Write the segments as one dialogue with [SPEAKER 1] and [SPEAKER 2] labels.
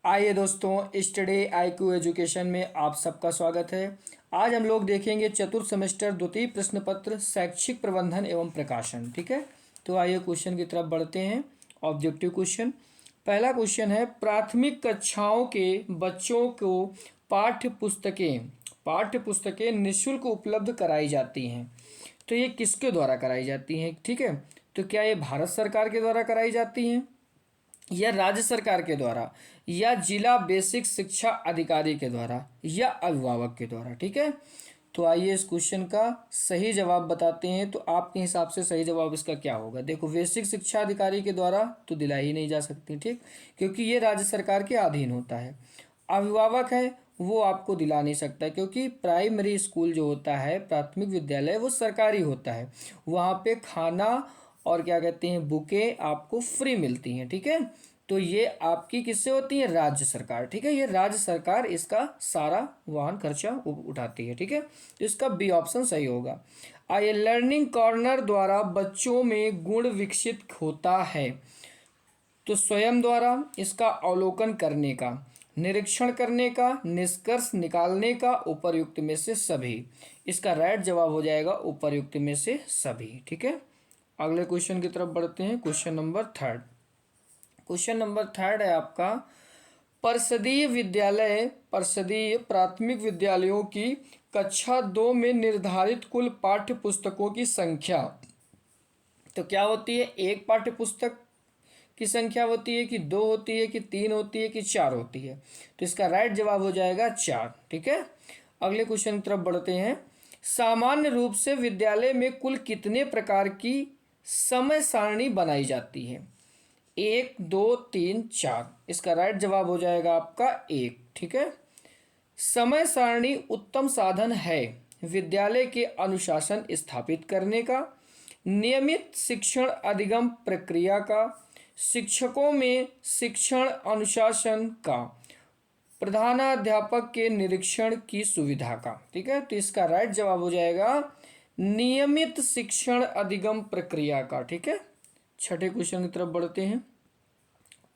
[SPEAKER 1] आइए दोस्तों, study IQ education में आप सबका स्वागत है। आज हम लोग देखेंगे चतुर्थ सेमेस्टर द्वितीय प्रश्न पत्र शैक्षिक प्रबंधन एवं प्रकाशन। ठीक है, तो आइए क्वेश्चन की तरफ बढ़ते हैं। ऑब्जेक्टिव क्वेश्चन, पहला क्वेश्चन है प्राथमिक कक्षाओं के बच्चों को पाठ्य पुस्तकें निःशुल्क उपलब्ध कराई जाती हैं। तो ये किसके द्वारा कराई जाती हैं? ठीक है, तो क्या ये भारत सरकार के द्वारा कराई जाती हैं, या राज्य सरकार के द्वारा, या जिला बेसिक शिक्षा अधिकारी के द्वारा, या अभिभावक के द्वारा? ठीक है, तो आइए इस क्वेश्चन का सही जवाब बताते हैं। तो आपके हिसाब से सही जवाब इसका क्या होगा? देखो, बेसिक शिक्षा अधिकारी के द्वारा तो दिलाई ही नहीं जा सकती, ठीक, क्योंकि ये राज्य सरकार के अधीन होता है। अभिभावक है वो आपको दिला नहीं सकता, क्योंकि प्राइमरी स्कूल जो होता है, प्राथमिक विद्यालय, वो सरकारी होता है। वहाँ पे खाना और क्या कहते हैं, बुकें आपको फ्री मिलती हैं। ठीक है, तो ये आपकी किससे होती है? राज्य सरकार। ठीक है, ये राज्य सरकार इसका सारा वाहन खर्चा उठाती है। ठीक है, तो इसका बी ऑप्शन सही होगा। आइए, लर्निंग कॉर्नर द्वारा बच्चों में गुण विकसित होता है। तो स्वयं द्वारा, इसका अवलोकन करने का, निरीक्षण करने का, निष्कर्ष निकालने का, उपर्युक्त में से सभी। इसका राइट जवाब हो जाएगा उपर्युक्त में से सभी। ठीक है, अगले क्वेश्चन की तरफ बढ़ते हैं। क्वेश्चन नंबर थर्ड है आपका, परिषदीय प्राथमिक विद्यालयों की कक्षा 2 में निर्धारित कुल पाठ्य पुस्तकों की संख्या। तो क्या होती है? एक पाठ्य पुस्तक की संख्या होती है कि 2 होती है कि 3 होती है कि 4 होती है? तो इसका राइट जवाब हो जाएगा 4। ठीक है, अगले क्वेश्चन की तरफ बढ़ते हैं। सामान्य रूप से विद्यालय में कुल कितने प्रकार की समय सारणी बनाई जाती है? 1, 2, 3, 4। इसका राइट जवाब हो जाएगा आपका 1। ठीक है, समय सारणी उत्तम साधन है विद्यालय के अनुशासन स्थापित करने का, नियमित शिक्षण अधिगम प्रक्रिया का, शिक्षकों में शिक्षण अनुशासन का, प्रधानाध्यापक के निरीक्षण की सुविधा का। ठीक है, तो इसका राइट जवाब हो जाएगा नियमित शिक्षण अधिगम प्रक्रिया का। ठीक है, छठे क्वेश्चन की तरफ बढ़ते हैं।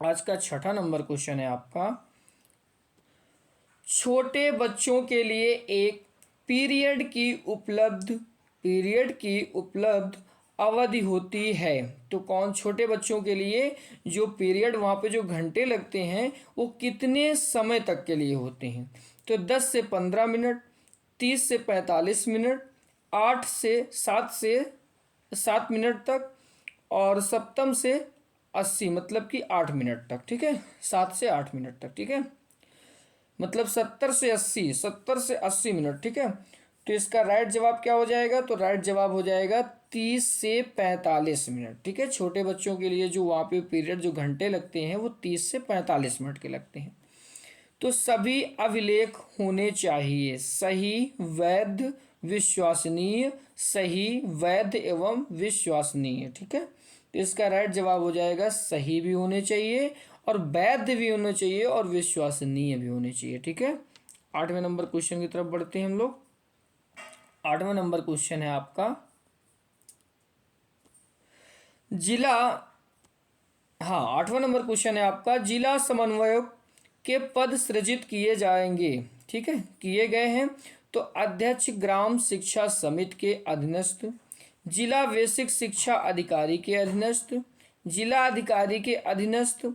[SPEAKER 1] आज का छठा नंबर क्वेश्चन है आपका, छोटे बच्चों के लिए एक पीरियड की उपलब्ध अवधि होती है। तो कौन? छोटे बच्चों के लिए जो पीरियड, वहाँ पे जो घंटे लगते हैं, वो कितने समय तक के लिए होते हैं? तो 10 से 15 मिनट, 30 से 45 मिनट, 8 से 7 मिनट तक, और सप्तम से 80, मतलब कि 8 मिनट तक। ठीक है, 7 से 8 मिनट तक। ठीक है, मतलब 70 से 80 मिनट। ठीक है, तो इसका राइट जवाब क्या हो जाएगा? तो राइट जवाब हो जाएगा 30 से 45 मिनट। ठीक है, छोटे बच्चों के लिए जो वहाँ पे पीरियड, जो घंटे लगते हैं, वो 30 से 45 मिनट के लगते हैं। तो सभी अभिलेख होने चाहिए सही, वैध, विश्वसनीय। सही, वैध एवं विश्वसनीय। ठीक है, तो इसका राइट जवाब हो जाएगा सही भी होने चाहिए, और वैध भी होने चाहिए, और विश्वसनीय भी होने चाहिए। ठीक है, 8वें नंबर क्वेश्चन की तरफ बढ़ते हैं हम लोग। 8वां नंबर क्वेश्चन है आपका, जिला 8वां नंबर क्वेश्चन है आपका, जिला समन्वयक के पद सृजित किए जाएंगे। ठीक है, किए गए हैं। तो अध्यक्ष ग्राम शिक्षा समिति के अधीनस्थ, जिला बेसिक शिक्षा अधिकारी के अधीनस्थ, जिला अधिकारी के अधीनस्थ,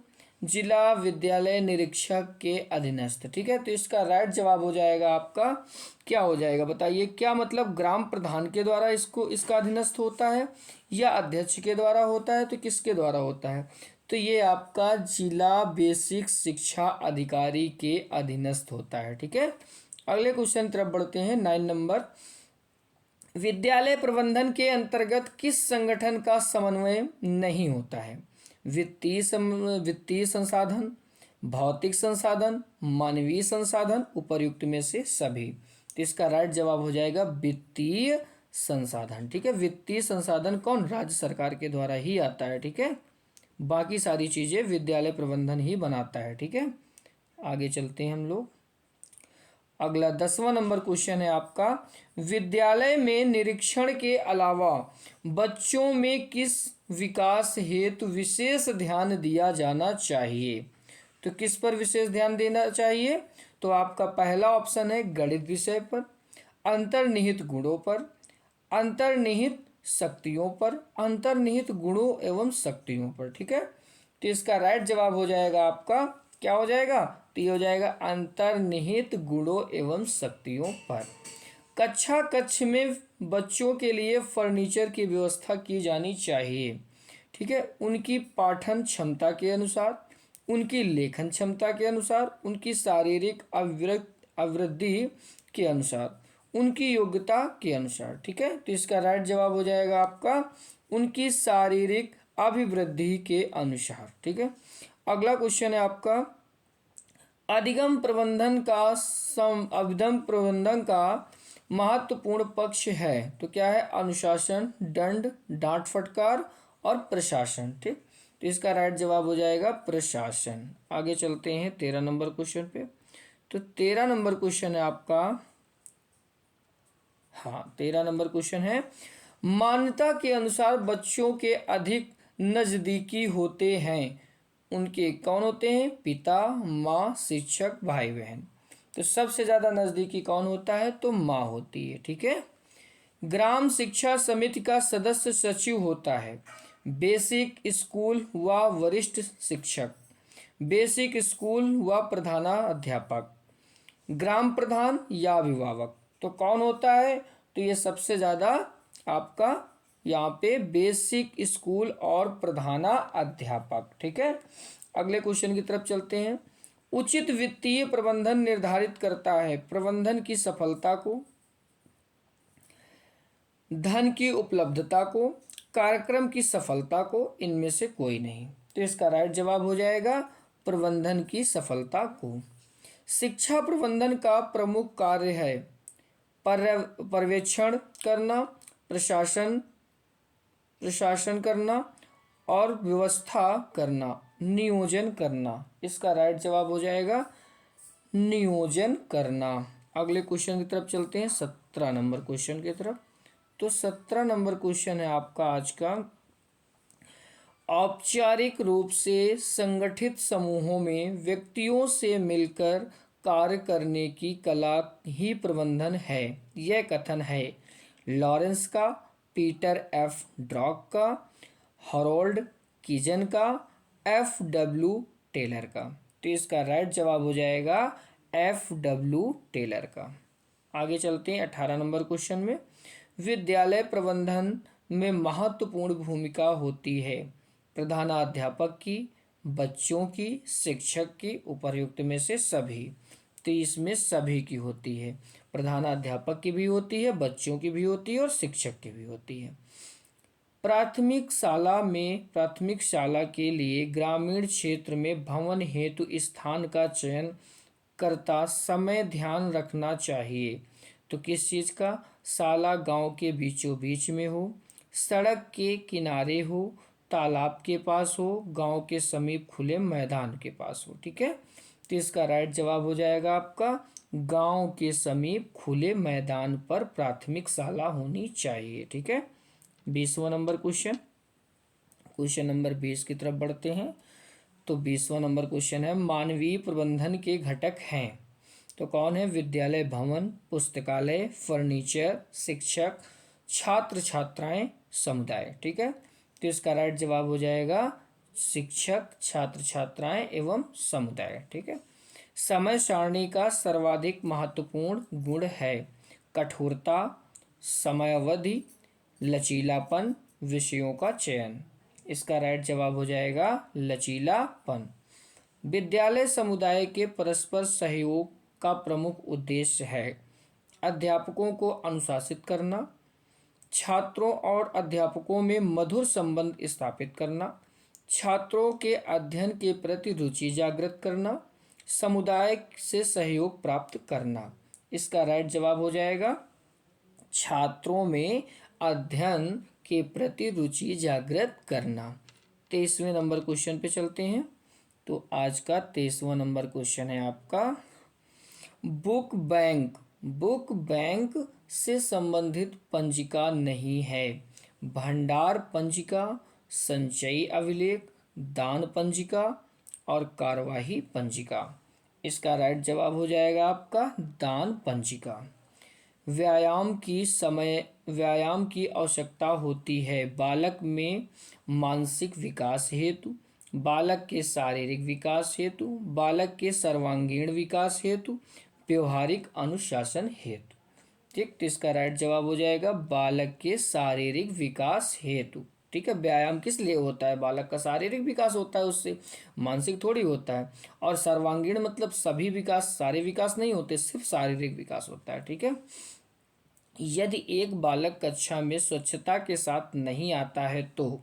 [SPEAKER 1] जिला विद्यालय निरीक्षक के अधीनस्थ। ठीक है, तो इसका राइट जवाब हो जाएगा आपका, क्या हो जाएगा बताइए? क्या मतलब ग्राम प्रधान के द्वारा इसका अधीनस्थ होता है, या अध्यक्ष के द्वारा होता है? तो किसके द्वारा होता है? तो ये आपका जिला बेसिक शिक्षा अधिकारी के अधीनस्थ होता है। ठीक है, अगले क्वेश्चन तरफ बढ़ते हैं। 9 नंबर, विद्यालय प्रबंधन के अंतर्गत किस संगठन का समन्वय नहीं होता है? वित्तीय संसाधन, भौतिक संसाधन, मानवीय संसाधन, उपर्युक्त में से सभी। तो इसका राइट जवाब हो जाएगा वित्तीय संसाधन। ठीक है, वित्तीय संसाधन कौन? राज्य सरकार के द्वारा ही आता है। ठीक है, बाकी सारी चीजें विद्यालय प्रबंधन ही बनाता है। ठीक है, आगे चलते हैं हम लोग। अगला 10वां नंबर क्वेश्चन है आपका, विद्यालय में निरीक्षण के अलावा बच्चों में किस विकास हेतु विशेष ध्यान दिया जाना चाहिए? तो किस पर विशेष ध्यान देना चाहिए? तो आपका पहला ऑप्शन है गणित विषय पर, अंतर्निहित गुणों पर, अंतर्निहित शक्तियों पर, अंतर्निहित गुणों एवं शक्तियों पर। ठीक है, तो इसका राइट जवाब हो जाएगा आपका, क्या हो जाएगा? तो ये हो जाएगा अंतर्निहित गुणों एवं शक्तियों पर। कक्षा कक्ष में बच्चों के लिए फर्नीचर की व्यवस्था की जानी चाहिए। ठीक है, उनकी पाठन क्षमता के अनुसार, उनकी लेखन क्षमता के अनुसार, उनकी शारीरिक अभिवृद्धि के अनुसार, उनकी योग्यता के अनुसार। ठीक है, तो इसका राइट जवाब हो जाएगा आपका उनकी शारीरिक अभिवृद्धि के अनुसार। ठीक है, अगला क्वेश्चन है आपका अधिगम प्रबंधन का अभिगम प्रबंधन का महत्वपूर्ण पक्ष है। तो क्या है? अनुशासन, दंड, डांट फटकार और प्रशासन। ठीक, तो इसका राइट जवाब हो जाएगा प्रशासन। आगे चलते हैं 13 नंबर क्वेश्चन पे। तो 13 नंबर क्वेश्चन है आपका, हाँ 13 नंबर क्वेश्चन है मान्यता के अनुसार बच्चों के अधिक नजदीकी होते हैं उनके कौन होते हैं? पिता, माँ, शिक्षक, भाई बहन। तो सबसे ज्यादा नजदीकी कौन होता है? तो माँ होती है। ठीक है, ग्राम शिक्षा समिति का सदस्य सचिव होता है। बेसिक स्कूल व वरिष्ठ शिक्षक, बेसिक स्कूल व प्रधानाध्यापक, ग्राम प्रधान या अभिभावक। तो कौन होता है? तो ये सबसे ज़्यादा आपका यहाँ पे बेसिक स्कूल और प्रधाना अध्यापक। ठीक है, अगले क्वेश्चन की तरफ चलते हैं। उचित वित्तीय प्रबंधन निर्धारित करता है प्रबंधन की सफलता को, धन की उपलब्धता को, कार्यक्रम की सफलता को, इनमें से कोई नहीं। तो इसका राइट जवाब हो जाएगा प्रबंधन की सफलता को। शिक्षा प्रबंधन का प्रमुख कार्य है पर्यवेक्षण करना, प्रशासन प्रशासन करना और व्यवस्था करना, नियोजन करना। इसका राइट जवाब हो जाएगा नियोजन करना। अगले क्वेश्चन की तरफ चलते हैं 17 नंबर क्वेश्चन की तरफ। तो 17 नंबर क्वेश्चन है आपका आज का औपचारिक रूप से संगठित समूहों में व्यक्तियों से मिलकर कार्य करने की कला ही प्रबंधन है। यह कथन है लॉरेंस का, पीटर एफ ड्रॉक का, हरोल्ड कीजन का, एफ डब्ल्यू टेलर का। तो इसका राइट जवाब हो जाएगा एफ डब्ल्यू टेलर का। आगे चलते हैं 18 नंबर क्वेश्चन में। विद्यालय प्रबंधन में महत्वपूर्ण भूमिका होती है प्रधानाध्यापक की, बच्चों की, शिक्षक की, उपर्युक्त में से सभी। तो इसमें सभी की होती है, प्रधानाध्यापक की भी होती है, बच्चों की भी होती है और शिक्षक की भी होती है। प्राथमिक शाला के लिए ग्रामीण क्षेत्र में भवन हेतु स्थान का चयन करता समय ध्यान रखना चाहिए। तो किस चीज़ का? शाला गांव के बीचों बीच में हो, सड़क के किनारे हो, तालाब के पास हो, गांव के समीप खुले मैदान के पास हो। ठीक है, तो इसका राइट जवाब हो जाएगा आपका गांव के समीप खुले मैदान पर प्राथमिक शाला होनी चाहिए। ठीक है, 20वां नंबर क्वेश्चन नंबर 20 की तरफ बढ़ते हैं। तो 20वां नंबर क्वेश्चन है मानवीय प्रबंधन के घटक हैं। तो कौन है? विद्यालय भवन, पुस्तकालय, फर्नीचर, शिक्षक, छात्र छात्राएं, समुदाय। ठीक है, तो इसका राइट जवाब हो जाएगा शिक्षक, छात्र छात्राएं एवं समुदाय। ठीक है, समय सारणी का सर्वाधिक महत्वपूर्ण गुण है कठोरता, समयावधि, लचीलापन, विषयों का चयन। इसका राइट जवाब हो जाएगा लचीलापन। विद्यालय समुदाय के परस्पर सहयोग का प्रमुख उद्देश्य है अध्यापकों को अनुशासित करना, छात्रों और अध्यापकों में मधुर संबंध स्थापित करना, छात्रों के अध्ययन के प्रति रुचि जागृत करना, समुदाय से सहयोग प्राप्त करना। इसका राइट जवाब हो जाएगा छात्रों में अध्ययन के प्रति रुचि जागृत करना। 23वें नंबर क्वेश्चन पे चलते हैं। तो आज का 23वां नंबर क्वेश्चन है आपका बुक बैंक से संबंधित पंजिका नहीं है। भंडार पंजिका, संचयी अभिलेख, दान पंजिका, और कार्यवाही पंजिका। इसका राइट जवाब हो जाएगा आपका दान पंजिका। व्यायाम की आवश्यकता होती है बालक में मानसिक विकास हेतु, बालक के शारीरिक विकास हेतु, बालक के सर्वांगीण विकास हेतु, व्यवहारिक अनुशासन हेतु। ठीक, तो इसका राइट जवाब हो जाएगा बालक के शारीरिक विकास हेतु। ठीक है, व्यायाम किस लिए होता है? बालक का शारीरिक विकास होता है, उससे मानसिक थोड़ी होता है। और सर्वांगीण मतलब सभी विकास, सारे विकास नहीं होते, सिर्फ शारीरिक विकास होता है। ठीक है, यदि एक बालक कक्षा में स्वच्छता के साथ नहीं आता है तो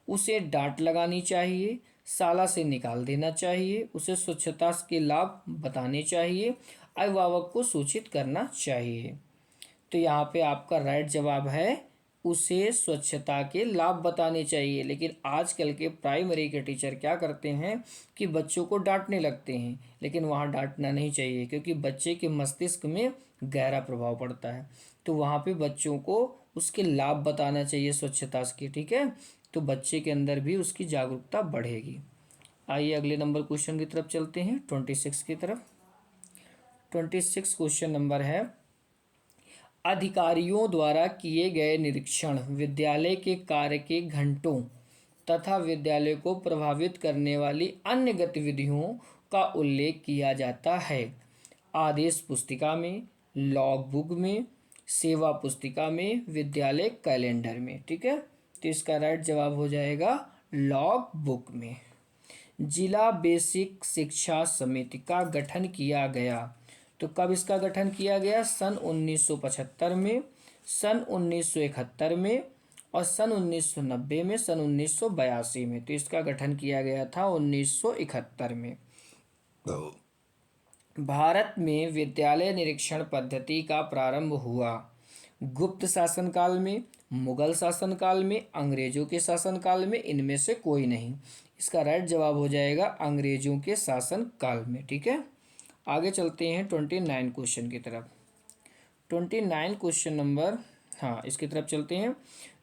[SPEAKER 1] उसे डांट लगानी चाहिए, शाला से निकाल देना चाहिए, उसे स्वच्छता के लाभ बताने चाहिए, अभिभावक को सूचित करना चाहिए। तो यहाँ पे आपका राइट जवाब है उसे स्वच्छता के लाभ बताने चाहिए। लेकिन आजकल के प्राइमरी के टीचर क्या करते हैं कि बच्चों को डांटने लगते हैं, लेकिन वहाँ डांटना नहीं चाहिए क्योंकि बच्चे के मस्तिष्क में गहरा प्रभाव पड़ता है। तो वहाँ पे बच्चों को उसके लाभ बताना चाहिए स्वच्छता के। ठीक है, तो बच्चे के अंदर भी उसकी जागरूकता बढ़ेगी। आइए अगले नंबर क्वेश्चन की तरफ चलते हैं, 26 की तरफ। 26 क्वेश्चन नंबर है, अधिकारियों द्वारा किए गए निरीक्षण विद्यालय के कार्य के घंटों तथा विद्यालय को प्रभावित करने वाली अन्य गतिविधियों का उल्लेख किया जाता है। आदेश पुस्तिका में, लॉग बुक में, सेवा पुस्तिका में, विद्यालय कैलेंडर में। ठीक है, तो इसका राइट जवाब हो जाएगा लॉग बुक में। जिला बेसिक शिक्षा समिति का गठन किया गया। तो कब इसका गठन किया गया? सन 1975 में, सन 1971 में, और सन 1990 में, सन 1982 में। तो इसका गठन किया गया था 1971 में। भारत में विद्यालय निरीक्षण पद्धति का प्रारंभ हुआ गुप्त शासनकाल में, मुगल शासनकाल में, अंग्रेजों के शासनकाल में, इनमें से कोई नहीं। इसका राइट जवाब हो जाएगा अंग्रेजों के शासनकाल में। ठीक है, आगे चलते हैं 29 क्वेश्चन की तरफ। 29 क्वेश्चन नंबर, हाँ इसकी तरफ चलते हैं।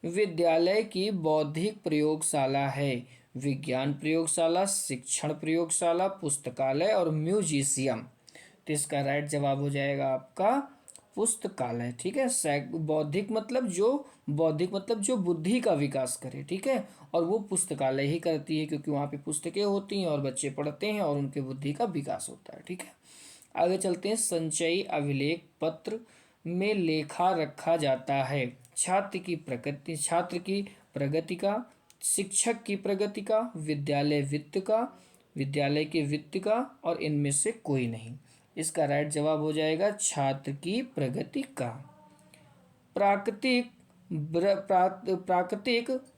[SPEAKER 1] विद्यालय की बौद्धिक प्रयोगशाला है विज्ञान प्रयोगशाला, शिक्षण प्रयोगशाला, पुस्तकालय और म्यूजिशियम। तो इसका राइट जवाब हो जाएगा आपका पुस्तकालय। ठीक है, बौद्धिक मतलब जो बुद्धि का विकास करे। ठीक है, और वो पुस्तकालय ही करती है क्योंकि वहाँ पे पुस्तकें होती हैं और बच्चे पढ़ते हैं और उनके बुद्धि का विकास होता है। ठीक है, आगे चलते हैं। संचयी अभिलेख पत्र में लेखा रखा जाता है छात्र की प्रगति का, शिक्षक की प्रगति का, विद्यालय के वित्त का, और इनमें से कोई नहीं। इसका राइट जवाब हो जाएगा छात्र की प्रगति का। प्राकृतिक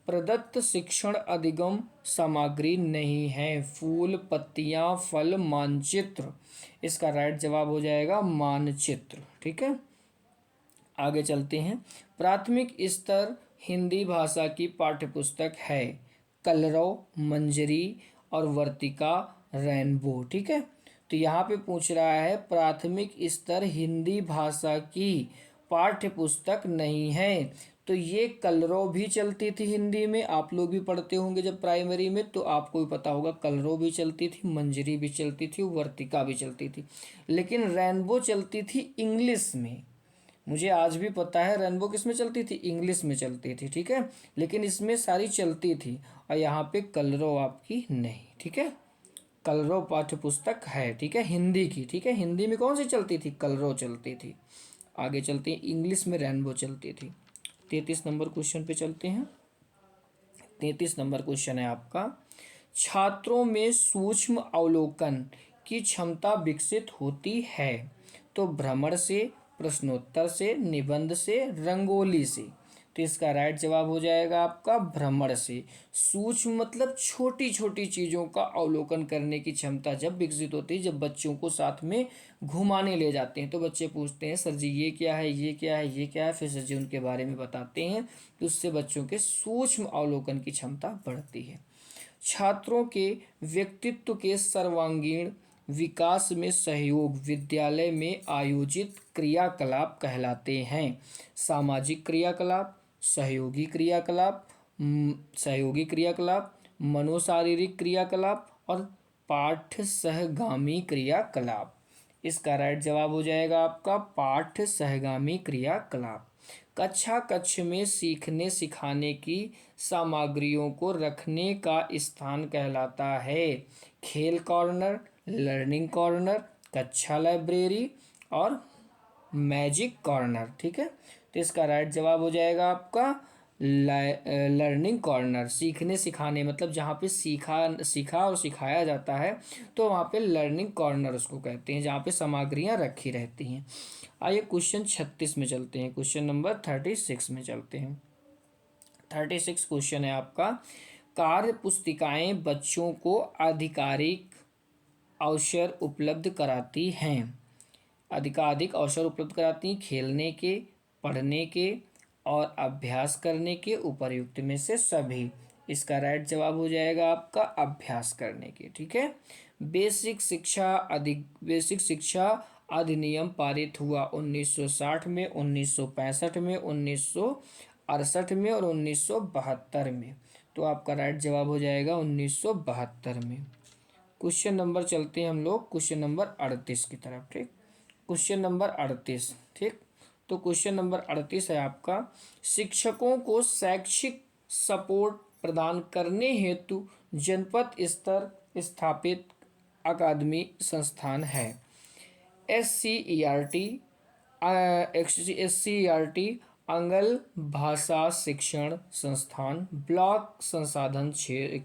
[SPEAKER 1] प्रदत्त शिक्षण अधिगम सामग्री नहीं है फूल, पत्तियां, फल, मानचित्र। इसका राइट जवाब हो जाएगा मानचित्र। ठीक है, आगे चलते हैं। प्राथमिक स्तर हिंदी भाषा की पाठ्यपुस्तक है कलरव, मंजरी और वर्तिका, रेनबो। ठीक है, तो यहाँ पे पूछ रहा है प्राथमिक स्तर हिंदी भाषा की पाठ्य पुस्तक नहीं है। तो ये कलरव भी चलती थी हिंदी में, आप लोग भी पढ़ते होंगे जब प्राइमरी में, तो आपको भी पता होगा कलरव भी चलती थी, मंजरी भी चलती थी, वर्तिका भी चलती थी। लेकिन रेनबो चलती थी इंग्लिश में। मुझे आज भी पता है रेनबो किस में चलती थी, इंग्लिश में चलती थी। ठीक है, लेकिन इसमें सारी चलती थी और यहाँ पे कलरव आपकी नहीं। ठीक है, कलरव पाठ्य पुस्तक है। ठीक है, हिंदी की। ठीक है, हिंदी में कौन सी चलती थी? कलरव चलती थी। आगे चलते हैं, इंग्लिश में रेनबो चलती थी। 33 नंबर क्वेश्चन पे चलते हैं। 33 नंबर क्वेश्चन है आपका, छात्रों में सूक्ष्म अवलोकन की क्षमता विकसित होती है तो भ्रमण से, प्रश्नोत्तर से, निबंध से, रंगोली से। तो इसका राइट जवाब हो जाएगा आपका भ्रमण से। सूक्ष्म मतलब छोटी छोटी चीज़ों का अवलोकन करने की क्षमता जब विकसित होती है, जब बच्चों को साथ में घुमाने ले जाते हैं तो बच्चे पूछते हैं सर जी ये क्या है, ये क्या है, ये क्या है, फिर सर जी उनके बारे में बताते हैं, तो उससे बच्चों के सूक्ष्म अवलोकन की क्षमता बढ़ती है। छात्रों के व्यक्तित्व के सर्वांगीण विकास में सहयोग विद्यालय में आयोजित क्रियाकलाप कहलाते हैं। सामाजिक क्रियाकलाप, सहयोगी क्रियाकलाप, मनोशारीरिक क्रियाकलाप और पाठ्य सहगामी क्रियाकलाप। इसका राइट जवाब हो जाएगा आपका पाठ्य सहगामी क्रियाकलाप। कक्षा कक्ष में सीखने सिखाने की सामग्रियों को रखने का स्थान कहलाता है खेल कॉर्नर, लर्निंग कॉर्नर, कक्षा लाइब्रेरी और मैजिक कॉर्नर। ठीक है, तो इसका राइट जवाब हो जाएगा आपका लर्निंग कॉर्नर। सीखने सिखाने मतलब जहाँ पे सीखा और सिखाया जाता है, तो वहाँ पे लर्निंग कॉर्नर उसको कहते हैं, जहाँ पे सामग्रियाँ रखी रहती हैं। आइए क्वेश्चन 36 में चलते हैं, क्वेश्चन नंबर 36 में चलते हैं। 36 क्वेश्चन है आपका, कार्य पुस्तिकाएं बच्चों को आधिकारिक अवसर उपलब्ध कराती हैं। अधिकाधिक अवसर उपलब्ध कराती हैं खेलने के, पढ़ने के और अभ्यास करने के उपर्युक्त में से सभी। इसका राइट जवाब हो जाएगा आपका अभ्यास करने के। ठीक है, बेसिक शिक्षा अधिनियम पारित हुआ 1960 में, 1965 में, 1968 में और 1972 में। तो आपका राइट जवाब हो जाएगा 1972 में। क्वेश्चन नंबर चलते हैं हम लोग क्वेश्चन नंबर 38 की तरफ। ठीक, क्वेश्चन नंबर 38। ठीक, तो क्वेश्चन नंबर 38 है आपका, शिक्षकों को शैक्षिक सपोर्ट प्रदान करने हेतु जनपद स्तर स्थापित अकादमी संस्थान है। SCERT आंग्ल भाषा शिक्षण संस्थान, ब्लॉक संसाधन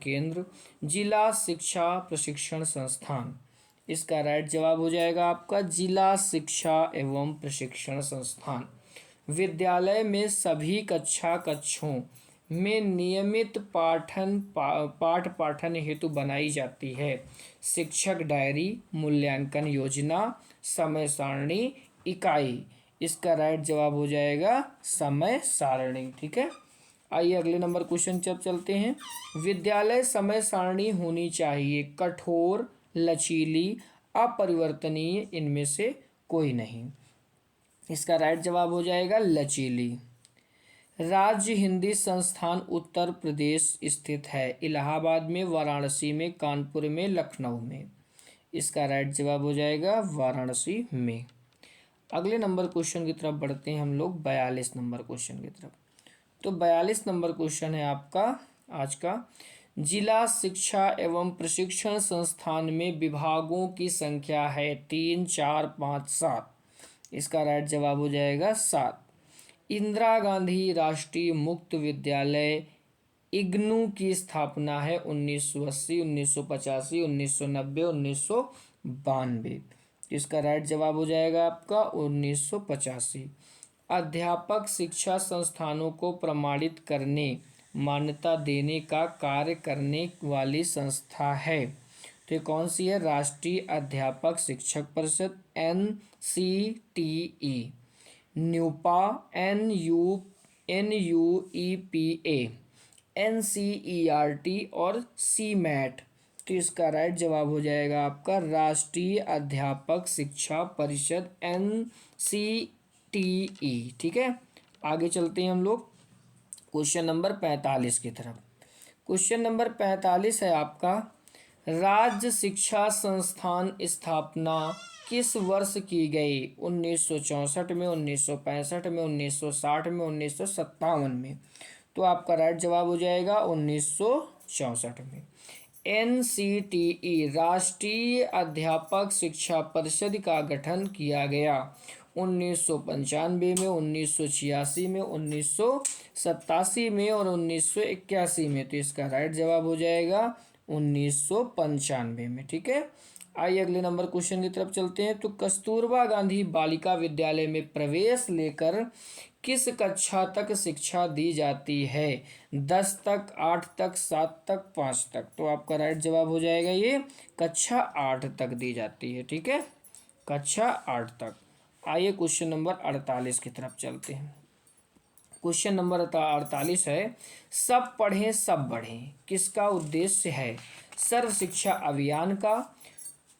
[SPEAKER 1] केंद्र, जिला शिक्षा प्रशिक्षण संस्थान। इसका राइट जवाब हो जाएगा आपका जिला शिक्षा एवं प्रशिक्षण संस्थान। विद्यालय में सभी कक्षों में नियमित पाठ पाठन हेतु बनाई जाती है शिक्षक डायरी, मूल्यांकन योजना, समय सारणी, इकाई। इसका राइट जवाब हो जाएगा समय सारणी। ठीक है, आइए अगले नंबर क्वेश्चन जब चलते हैं। विद्यालय समय सारणी होनी चाहिए कठोर, लचीली, अपरिवर्तनीय, इनमें से कोई नहीं। इसका राइट जवाब हो जाएगा लचीली। राज्य हिंदी संस्थान उत्तर प्रदेश स्थित है इलाहाबाद में, वाराणसी में, कानपुर में, लखनऊ में। इसका राइट जवाब हो जाएगा वाराणसी में। अगले नंबर क्वेश्चन की तरफ बढ़ते हैं हम लोग 42 नंबर क्वेश्चन की तरफ। तो 42 नंबर क्वेश्चन है आपका आज का, जिला शिक्षा एवं प्रशिक्षण संस्थान में विभागों की संख्या है 3, 4, 5, 7। इसका राइट जवाब हो जाएगा 7। इंदिरा गांधी राष्ट्रीय मुक्त विद्यालय इग्नू की स्थापना है 1980, 1985, 1990, 1992। इसका राइट जवाब हो जाएगा आपका 1985। अध्यापक शिक्षा संस्थानों को प्रमाणित करने, मान्यता देने का कार्य करने वाली संस्था है। तो ये कौन सी है? राष्ट्रीय अध्यापक शिक्षक परिषद, NCTE, न्यूपा, NUEPA, NCERT और CMAT। तो इसका राइट जवाब हो जाएगा आपका राष्ट्रीय अध्यापक शिक्षा परिषद NCTE। ठीक है, आगे चलते हैं हम लोग क्वेश्चन नंबर 45 की तरफ। क्वेश्चन नंबर 45 है आपका, राज्य शिक्षा संस्थान स्थापना किस वर्ष की गई? 1964 में, 1965 में, 1960 में, 1957 में। तो आपका राइट जवाब हो जाएगा 1964 में। NCTE राष्ट्रीय अध्यापक शिक्षा परिषद का गठन किया गया 1995 में, 1986 में, 1987 में और 1981 में। तो इसका राइट जवाब हो जाएगा 1995 में। ठीक है, आइए अगले नंबर क्वेश्चन की तरफ चलते हैं। तो कस्तूरबा गांधी बालिका विद्यालय में प्रवेश लेकर किस कक्षा तक शिक्षा दी जाती है? 10 तक, 8 तक, 7 तक, 5 तक। तो आपका राइट जवाब हो जाएगा ये कक्षा 8 तक दी जाती है। ठीक है, कक्षा 8 तक। आइए क्वेश्चन नंबर 48 की तरफ चलते हैं। क्वेश्चन नंबर 48 है, सब पढ़ें सब बढ़ें किसका उद्देश्य है? सर्व शिक्षा अभियान का,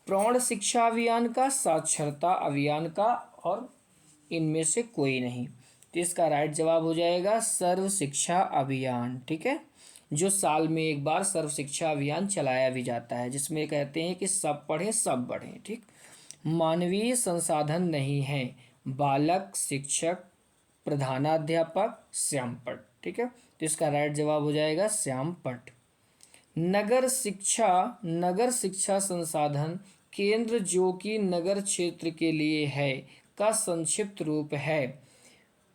[SPEAKER 1] प्रौढ़ शिक्षा अभियान का, साक्षरता अभियान का और इनमें से कोई नहीं। तो इसका राइट जवाब हो जाएगा सर्व शिक्षा अभियान। ठीक है, जो साल में एक बार सर्व शिक्षा अभियान चलाया भी जाता है, जिसमें कहते हैं कि सब पढ़ें सब बढ़ें। ठीक। मानवीय संसाधन नहीं है, बालक, शिक्षक, प्रधानाध्यापक, श्यामपट। ठीक है, तो इसका राइट जवाब हो जाएगा श्यामपट। नगर शिक्षा संसाधन केंद्र जो कि नगर क्षेत्र के लिए है का संक्षिप्त रूप है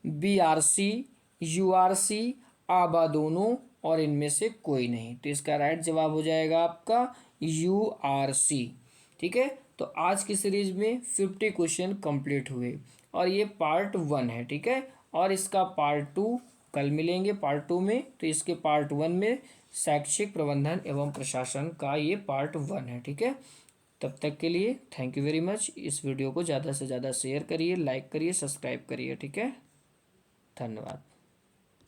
[SPEAKER 1] बीआरसी, यूआरसी, आबा दोनों और इनमें से कोई नहीं। तो इसका राइट जवाब हो जाएगा आपका यूआरसी। ठीक है, तो आज की सीरीज में 50 क्वेश्चन कंप्लीट हुए और ये पार्ट 1 है। ठीक है, और इसका पार्ट 2 कल मिलेंगे पार्ट 2 में। तो इसके पार्ट 1 में शैक्षिक प्रबंधन एवं प्रशासन का ये पार्ट 1 है। ठीक है, तब तक के लिए थैंक यू वेरी मच। इस वीडियो को ज़्यादा से ज़्यादा शेयर करिए, लाइक करिए, सब्सक्राइब करिए। ठीक है, धन्यवाद।